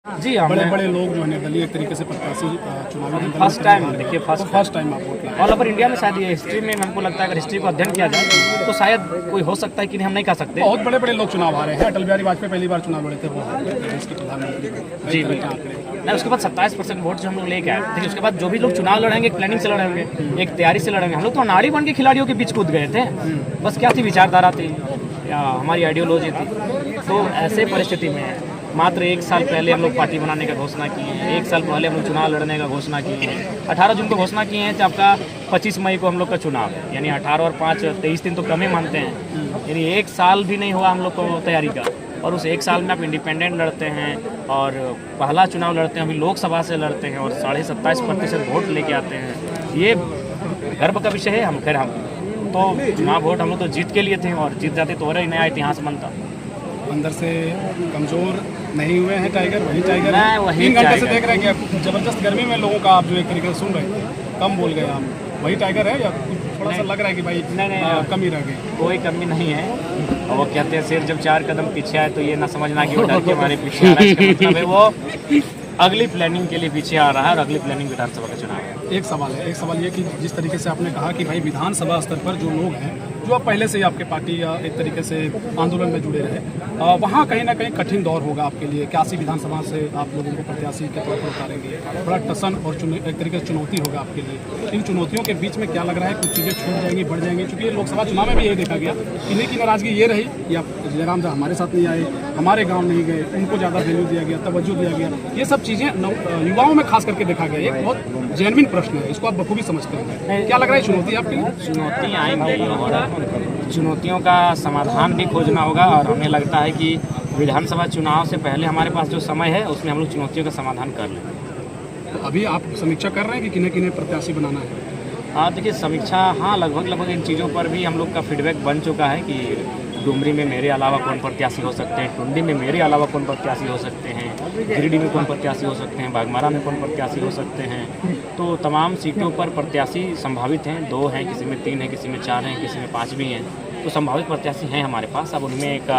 जी हम बड़े बड़े लोग जो है निर्दलीय एक तरीके से प्रत्याशी चुनावी फर्स्ट टाइम देखिए फर्स्ट टाइम आप वोट ऑल ओवर इंडिया में शायद ये हिस्ट्री में हमको लगता है अगर हिस्ट्री को अध्ययन किया जाए तो शायद कोई हो सकता है कि नहीं हम नहीं कह सकते। बहुत बड़े बड़े लोग चुनाव आ रहे हैं। अटल बिहारी वाजपेयी पहली बार चुनाव लड़े थे, वो देश के प्रधानमंत्री। जी नहीं, उसके बाद 27% वोट जो हम लोग लेके आए। देखिए उसके बाद जो भी लोग चुनाव लड़ेंगे एक प्लानिंग से लड़ेंगे, एक तैयारी से लड़ेंगे। हम लोग तो अनाड़ी बन के खिलाड़ियों के बीच कूद गए थे। बस क्या थी, विचारधारा थी या हमारी आइडियोलॉजी थी। तो ऐसे परिस्थिति में मात्र 1 साल पहले हम लोग पार्टी बनाने का घोषणा किए हैं, 1 साल पहले हम लोग चुनाव लड़ने का घोषणा किए हैं। 18 जून को घोषणा किए हैं, आपका 25 मई को हम लोग का चुनाव है, यानी 18 और 5 23 दिन तो कम ही मानते हैं। यानी 1 साल भी नहीं हुआ हम लोग को तैयारी का, और उस 1 साल में आप इंडिपेंडेंट लड़ते हैं और पहला चुनाव लड़ते हैं, अभी लोकसभा से लड़ते हैं और 27.5% वोट लेके आते हैं। ये गर्व का विषय है। हम तो चुनाव वोट हम लोग तो जीत के लिए थे और जीत जाते तो और ही नया इतिहास बनता। अंदर से कमजोर नहीं हुए हैं टाइगर, वही टाइगर है। वही 3 घंटे से टाइगर। देख रहे हैं कि जबरदस्त गर्मी में लोगों का आप जो एक तरीके से सुन रहे हैं, कम बोल गए आप, वही टाइगर है या थोड़ा सा लग रहा है कि भाई नहीं कमी रह गई? कोई कमी नहीं है। और वो कहते हैं शेर जब 4 कदम पीछे आए तो ये ना समझना कि वो डर के हमारे पीछे आ रहा है। इसका मतलब है वो अगली प्लानिंग के लिए पीछे आ रहा है और अगली प्लानिंग विधानसभा का चुनाव है। एक सवाल ये कि जिस तरीके से आपने कहा कि भाई विधानसभा स्तर पर जो लोग हैं जो आप पहले से ही आपके पार्टी या एक तरीके से आंदोलन में जुड़े रहे, वहाँ कहीं ना कहीं कठिन दौर होगा आपके लिए। 81 विधानसभा से आप लोगों को प्रत्याशी के तौर पर उतारेंगे, बड़ा टसन और एक तरीके से चुनौती होगा आपके लिए। इन चुनौतियों के बीच में क्या लग रहा है, कुछ चीज़ें छूट जाएंगी, बढ़ जाएंगी? क्योंकि लोकसभा चुनाव में भी यही देखा गया, किन्हीं की नाराजगी ये रही कि आप जयराम जी हमारे साथ नहीं आए, हमारे गाँव नहीं गए, उनको ज़्यादा वैल्यू दिया गया, तवज्जो दिया गया। ये सब चीज़ें युवाओं में खास करके देखा गया। एक बहुत जेन्युइन प्रश्न है, इसको आप बखूबी समझते हैं। क्या लग रहा है चुनौती आपके लिए? चुनौती आएंगी और चुनौतियों का समाधान भी खोजना होगा। और हमें लगता है कि विधानसभा चुनाव से पहले हमारे पास जो समय है उसमें हम लोग चुनौतियों का समाधान कर लेंगे। तो अभी आप समीक्षा कर रहे हैं कि किन्हें किन्हें प्रत्याशी बनाना है? हाँ देखिए समीक्षा, हाँ लगभग इन चीज़ों पर भी हम लोग का फीडबैक बन चुका है कि डुमरी में मेरे अलावा कौन प्रत्याशी हो सकते हैं, टुंडी में मेरे अलावा कौन प्रत्याशी हो सकते हैं, गिरिडीह में कौन प्रत्याशी हो सकते हैं, बागमारा में कौन प्रत्याशी हो सकते हैं। तो तमाम सीटों पर प्रत्याशी संभावित हैं, 2 हैं, किसी में 3 हैं, किसी में 4 हैं, किसी में 5 भी हैं। तो संभावित प्रत्याशी हैं हमारे पास। अब उनमें एक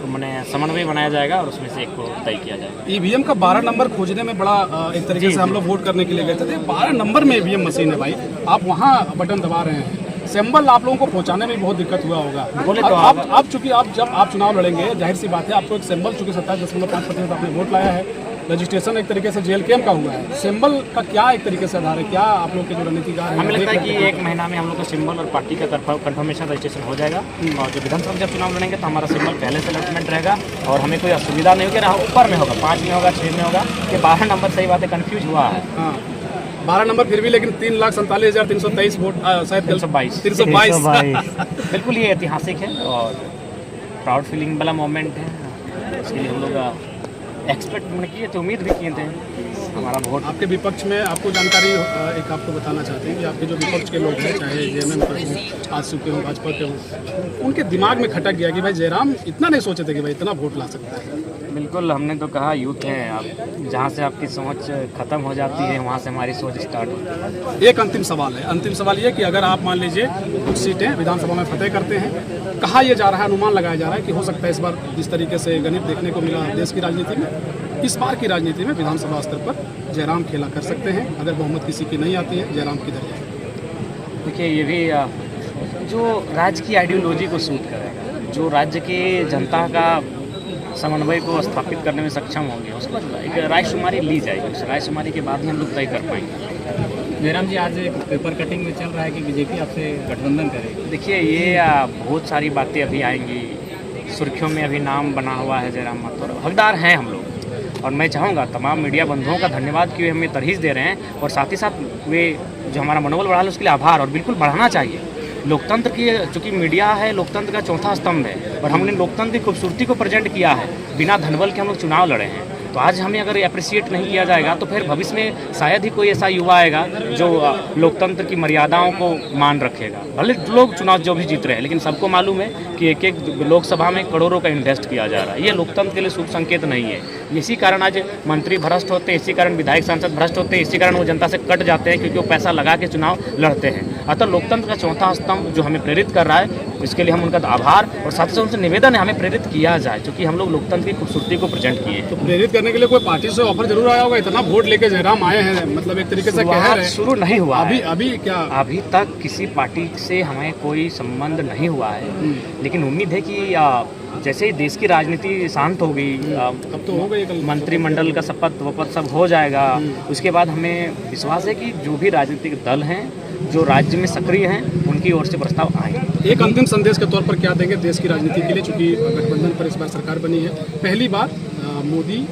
मैंने समन्वय बनाया जाएगा और उसमें से एक को तय किया जाएगा। ईवीएम का 12 नंबर खोजने में बड़ा एक तरीके से हम लोग वोट करने के लिए गए थे। 12 नंबर में ईवीएम मशीन है भाई, आप वहाँ बटन दबा रहे हैं। सिंबल आप लोगों को पहुंचाने में बहुत दिक्कत हुआ होगा। बोले तो आप चूंकि जब आप चुनाव लड़ेंगे, जाहिर सी बात है आपको एक सिंबल, चूंकि 27.5% आपने वोट लाया है, रजिस्ट्रेशन एक तरीके से जेएलकेएम का हुआ है। सिंबल का क्या एक तरीके से आधार है, क्या आप लोग के जो रणनीतिकार हैं? हमें लगता है कि 1 महीना में हम लोग का सिंबल और पार्टी का कंफर्मेशन रजिस्ट्रेशन हो जाएगा। और जो विधानसभा जब चुनाव लड़ेंगे तो हमारा सिंबल पहले से अलॉटमेंट रहेगा और हमें कोई असुविधा नहीं होगी। ऊपर में होगा, 5 में होगा, 6 में होगा, कि 12 नंबर सही बात है, कन्फ्यूज हुआ है। हाँ 12 नंबर फिर भी, लेकिन 3,47,323 वोट शायद 322 बिल्कुल ये ऐतिहासिक है और प्राउड फीलिंग वाला मोमेंट है। इसके लिए हम लोग एक्सपेक्ट किए थे, उम्मीद भी किए थे हमारा वोट। आपके विपक्ष में आपको जानकारी एक आपको बताना चाहते हैं कि आपके जो विपक्ष के लोग हैं, चाहे जेएमएम के हों, आजसू के हों, भाजपा के हों, उनके दिमाग में खटक गया कि भाई जयराम इतना नहीं सोचे थे कि भाई इतना वोट ला सकता है। बिल्कुल, हमने तो कहा यूथ है, आप जहाँ से आपकी सोच खत्म हो जाती है वहाँ से हमारी सोच स्टार्ट होती है। एक अंतिम सवाल ये कि अगर आप मान लीजिए कुछ सीटें विधानसभा में फतेह करते हैं, कहा यह जा रहा है, अनुमान लगाया जा रहा है कि हो सकता है इस बार जिस तरीके से गणित देखने को मिला देश की राजनीति में, इस बार की राजनीति में विधानसभा स्तर पर जयराम खेला कर सकते हैं। अगर बहुमत किसी की नहीं आती है, जयराम किधर जाए? देखिए ये भी जो राज्य की आइडियोलॉजी को सूट करेगा, जो राज्य की जनता का समन्वय को स्थापित करने में सक्षम होंगे, उस पर एक रायशुमारी ली जाएगी। उस रायशुमारी के बाद ही हम लोग तय कर पाएंगे। जयराम जी, आज एक पेपर कटिंग में चल रहा है कि बीजेपी आपसे गठबंधन करेगी। देखिए ये बहुत सारी बातें अभी आएंगी, सुर्खियों में अभी नाम बना हुआ है जयराम माथुर, हकदार हैं हम लोग। और मैं चाहूँगा तमाम मीडिया बंधुओं का धन्यवाद कि वे हमें तरहीज दे रहे हैं और साथ ही साथ वे जो हमारा मनोबल बढ़ा है उसके लिए आभार, और बिल्कुल बढ़ाना चाहिए। लोकतंत्र की, चूँकि मीडिया है लोकतंत्र का चौथा स्तंभ है और हमने लोकतंत्र की खूबसूरती को प्रेजेंट किया है। बिना धनबल के हम लोग चुनाव लड़े हैं, तो आज हमें अगर अप्रिशिएट नहीं किया जाएगा तो फिर भविष्य में शायद ही कोई ऐसा युवा आएगा जो लोकतंत्र की मर्यादाओं को मान रखेगा। भले लोग चुनाव जो भी जीत रहे हैं, लेकिन सबको मालूम है कि एक एक लोकसभा में करोड़ों का इन्वेस्ट किया जा रहा है। ये लोकतंत्र के लिए शुभ संकेत नहीं है। इसी कारण आज मंत्री भ्रष्ट होते हैं, इसी कारण विधायक सांसद भ्रष्ट होते हैं, इसी कारण वो जनता से कट जाते हैं, क्योंकि वो पैसा लगा के चुनाव लड़ते हैं। अतः लोकतंत्र का चौथा स्तंभ जो हमें प्रेरित कर रहा है, इसके लिए हम उनका आभार और साथ ही उनसे निवेदन है हमें प्रेरित किया जाए, क्योंकि हम लोग लोकतंत्र की खूबसूरती को प्रेजेंट किए हैं। तो प्रेरित करने के लिए कोई पार्टी से ऑफर जरूर आया होगा, इतना वोट लेके जयराम आए हैं, मतलब एक तरीके से कह रहे हैं शुरू नहीं हुआ है। अभी क्या अभी तक किसी पार्टी से हमें कोई संबंध नहीं हुआ है, लेकिन उम्मीद है कि जैसे ही देश की राजनीति शांत हो गई, अब तो हो गई, मंत्रिमंडल का शपथ वपथ सब हो जाएगा, उसके बाद हमें विश्वास है कि जो भी राजनीतिक दल हैं जो राज्य में सक्रिय हैं उनकी ओर से प्रस्ताव आएंगे। एक अंतिम संदेश के तौर पर क्या देंगे देश की राजनीति के लिए, चूंकि गठबंधन पर इस बार सरकार बनी है, पहली बार मोदी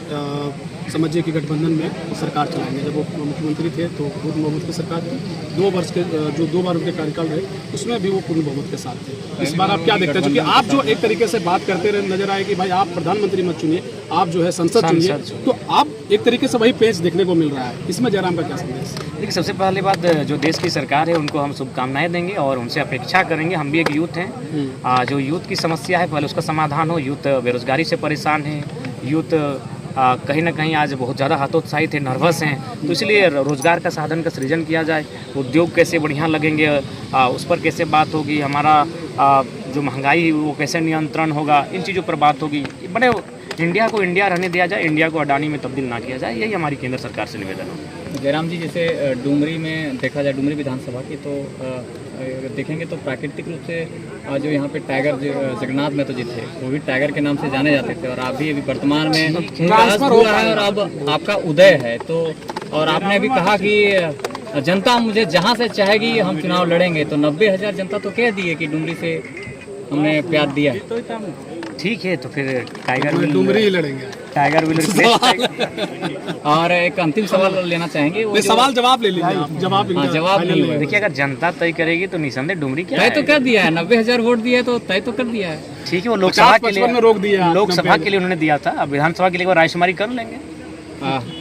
समझिए कि गठबंधन में सरकार चलाएंगे। जब वो मुख्यमंत्री थे तो पूर्ण बहुमत की सरकार थी, 2 वर्ष के जो 2 बार उनके कार्यकाल रहे उसमें भी वो पूर्ण बहुमत के साथ थे। इस बार आप क्या देखते हैं, क्योंकि आप जो एक तरीके से बात करते रहे नजर आए कि भाई आप प्रधानमंत्री मत चुनिए, आप जो है संसद चुनिए, तो आप एक तरीके से वही पेज देखने को मिल रहा है, इसमें जयराम का क्या संदेश? देखिए, सबसे पहली बात, जो देश की सरकार है उनको हम शुभकामनाएं देंगे और उनसे अपेक्षा करेंगे, हम भी एक यूथ हैं, जो यूथ की समस्या है पहले उसका समाधान हो। यूथ बेरोजगारी से परेशान है, यूथ कहीं ना कहीं आज बहुत ज़्यादा हतोत्साहित है, नर्वस हैं, तो इसलिए रोज़गार का साधन का सृजन किया जाए, उद्योग कैसे बढ़िया लगेंगे, उस पर कैसे बात होगी, हमारा जो महंगाई वो कैसे नियंत्रण होगा, इन चीज़ों पर बात होगी। बड़े इंडिया को इंडिया रहने दिया जाए, इंडिया को अडानी में तब्दील ना किया जाए, यही हमारी केंद्र सरकार से निवेदन है। जयराम जी, जैसे डुमरी में देखा जाए, डुमरी विधानसभा की, तो देखेंगे तो प्राकृतिक रूप से जो यहाँ पे टाइगर जगन्नाथ में तो जीते, वो भी टाइगर के नाम से जाने जाते थे, और आप भी अभी वर्तमान में ट्रांसफर हुआ है और अब आपका उदय है, तो और आपने भी कहा कि जनता मुझे जहाँ से चाहेगी हम चुनाव लड़ेंगे, तो 90,000 जनता तो कह दी है कि डुमरी से हमने प्यार दिया है। ठीक है, तो फिर टाइगर डुमरी ही लड़ेंगे, टाइगर विल रिप्लेस। और एक अंतिम सवाल लेना चाहेंगे, वो सवाल जवाब ले लीजिए आप, जवाब नहीं हुआ। देखिए, अगर जनता तय करेगी तो निसंदेह डुमरी क्या तय तो कर दिया है, 90,000 वोट दिए तो तय तो कर दिया है। ठीक है, वो लोकसभा के लिए रोक दिया, लोकसभा के लिए उन्होंने दिया था, अब विधानसभा के लिए वो रायशुमारी कर लेंगे।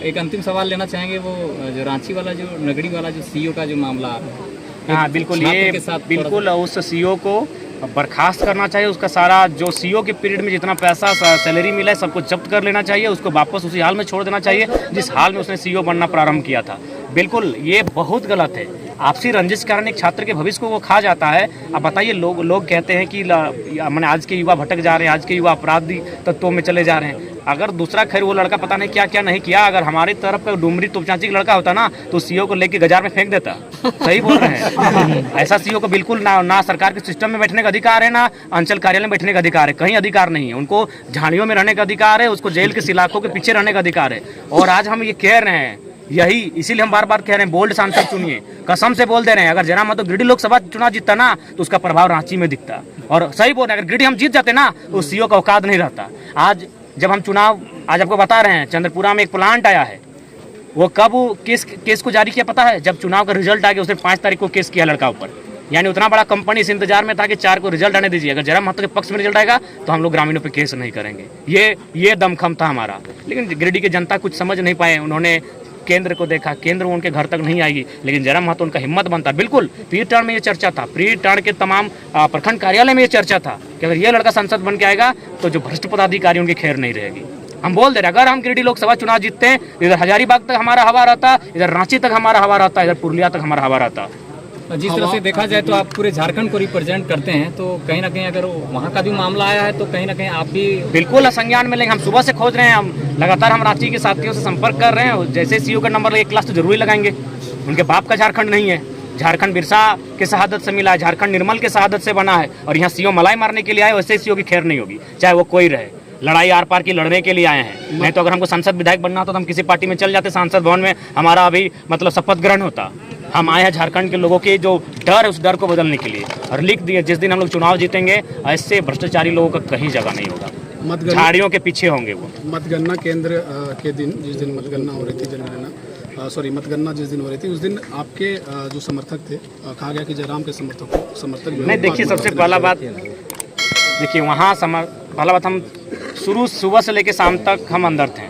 एक अंतिम सवाल लेना चाहेंगे, वो जो रांची वाला जो नगरी वाला जो सीईओ का जो मामला, हाँ बिल्कुल, ये बिल्कुल उस सीईओ को बर्खास्त करना चाहिए, उसका सारा जो सीईओ के पीरियड में जितना पैसा सैलरी मिला है सबको जब्त कर लेना चाहिए, उसको वापस उसी हाल में छोड़ देना चाहिए जिस हाल में उसने सीईओ बनना प्रारंभ किया था। बिल्कुल ये बहुत गलत है, आपसी रंजिश के कारण एक छात्र के भविष्य को वो खा जाता है। अब बताइए, लोग कहते हैं कि मैंने आज के युवा भटक जा रहे हैं, आज के युवा अपराधी तत्वों में चले जा रहे हैं। अगर दूसरा खैर वो लड़का पता नहीं क्या क्या नहीं किया, अगर हमारी तरफ का डुमरी तोपचांची का लड़का होता ना तो सीईओ को लेके गजार में फेंक देता। सही बोल रहे हैं, ऐसा सीईओ को बिल्कुल ना सरकार के सिस्टम में बैठने का अधिकार है, ना अंचल कार्यालय में बैठने का अधिकार है, कहीं अधिकार नहीं है। उनको झाड़ियों में रहने का अधिकार है, उसको जेल के सिलाखों के पीछे रहने का अधिकार है। और आज हम ये कह रहे हैं, यही इसीलिए हम बार बार कह रहे हैं, बोल्ड सांसद चुनिए, कसम से बोल दे रहे हैं। अगर जयराम तो गिरिडीह लोकसभा चुनाव जीतता ना तो उसका प्रभाव रांची में दिखता। और सही बोल रहे हैं, अगर गिरिडीह हम जीत जाते ना तो सीईओ का औकात नहीं रहता। आज जब हम चुनाव, आज आपको बता रहे हैं, चंद्रपुरा में एक प्लांट आया है, वो कब केस को जारी किया पता है? जब चुनाव का रिजल्ट आ गया उसने 5 तारीख को केस किया लड़का ऊपर। यानी उतना बड़ा कंपनी इस इंतजार में था कि 4 को रिजल्ट आने दीजिए, अगर जयराम महतो के पक्ष में रिजल्ट आएगा तो हम लोग ग्रामीणों पे केस नहीं करेंगे। ये दमखम था हमारा। लेकिन गिरिडीह की जनता कुछ समझ नहीं पाए, उन्होंने केंद्र को देखा, केंद्र उनके घर तक नहीं आएगी, लेकिन जयराम महतो उनका हिम्मत बनता। बिल्कुल प्री टर्न में ये चर्चा था, प्री टर्न के तमाम प्रखंड कार्यालय में ये चर्चा था कि अगर ये लड़का संसद बन के आएगा तो जो भ्रष्ट पदाधिकारी उनकी खैर नहीं रहेगी। हम बोल दे रहे, अगर हम गिरिडीह लोकसभा चुनाव जीतते हैं, इधर हजारीबाग तक हमारा हवा रहता, इधर रांची तक हमारा हवा रहता, इधर पुरुलिया तक हमारा हवा रहता। जिस तरह से देखा जाए तो आप पूरे झारखंड को रिप्रेजेंट करते हैं, तो कहीं ना कहीं अगर वहाँ का भी मामला आया है तो कहीं ना कहीं आप भी बिल्कुल संज्ञान में लेंगे। हम सुबह से खोज रहे हैं, हम लगातार हम रांची के साथियों से संपर्क कर रहे हैं। जैसे सीईओ का नंबर 1 क्लास तो जरूरी लगाएंगे। उनके बाप का झारखंड नहीं है, झारखंड बिरसा के शहादत से मिला है, झारखंड निर्मल के शहादत से बना है, और यहाँ सीईओ मलाई मारने के लिए आए, वैसे सीईओ की खैर नहीं होगी, चाहे वो कोई रहे। लड़ाई आर पार की लड़ने के लिए आए हैं, नहीं तो अगर हमको सांसद विधायक बनना होता तो हम किसी पार्टी में चल जाते, सांसद भवन में हमारा अभी मतलब शपथ ग्रहण होता। हम आए हैं झारखंड के लोगों के जो डर है उस डर को बदलने के लिए, और लिख दिए जिस दिन हम लोग चुनाव जीतेंगे ऐसे भ्रष्टाचारी लोगों का कहीं जगह नहीं होगा, झाड़ियों के पीछे होंगे वो। मतगणना केंद्र के दिन, जिस दिन मतगणना हो रही थी, मतगणना जिस दिन हो रही थी, उस दिन आपके जो समर्थक थे, कहा गया कि जयराम के समर्थक नहीं। देखिए, सबसे पहला बात देखिए, वहाँ पहला बात, हम शुरू सुबह से लेकर शाम तक हम अंदर थे,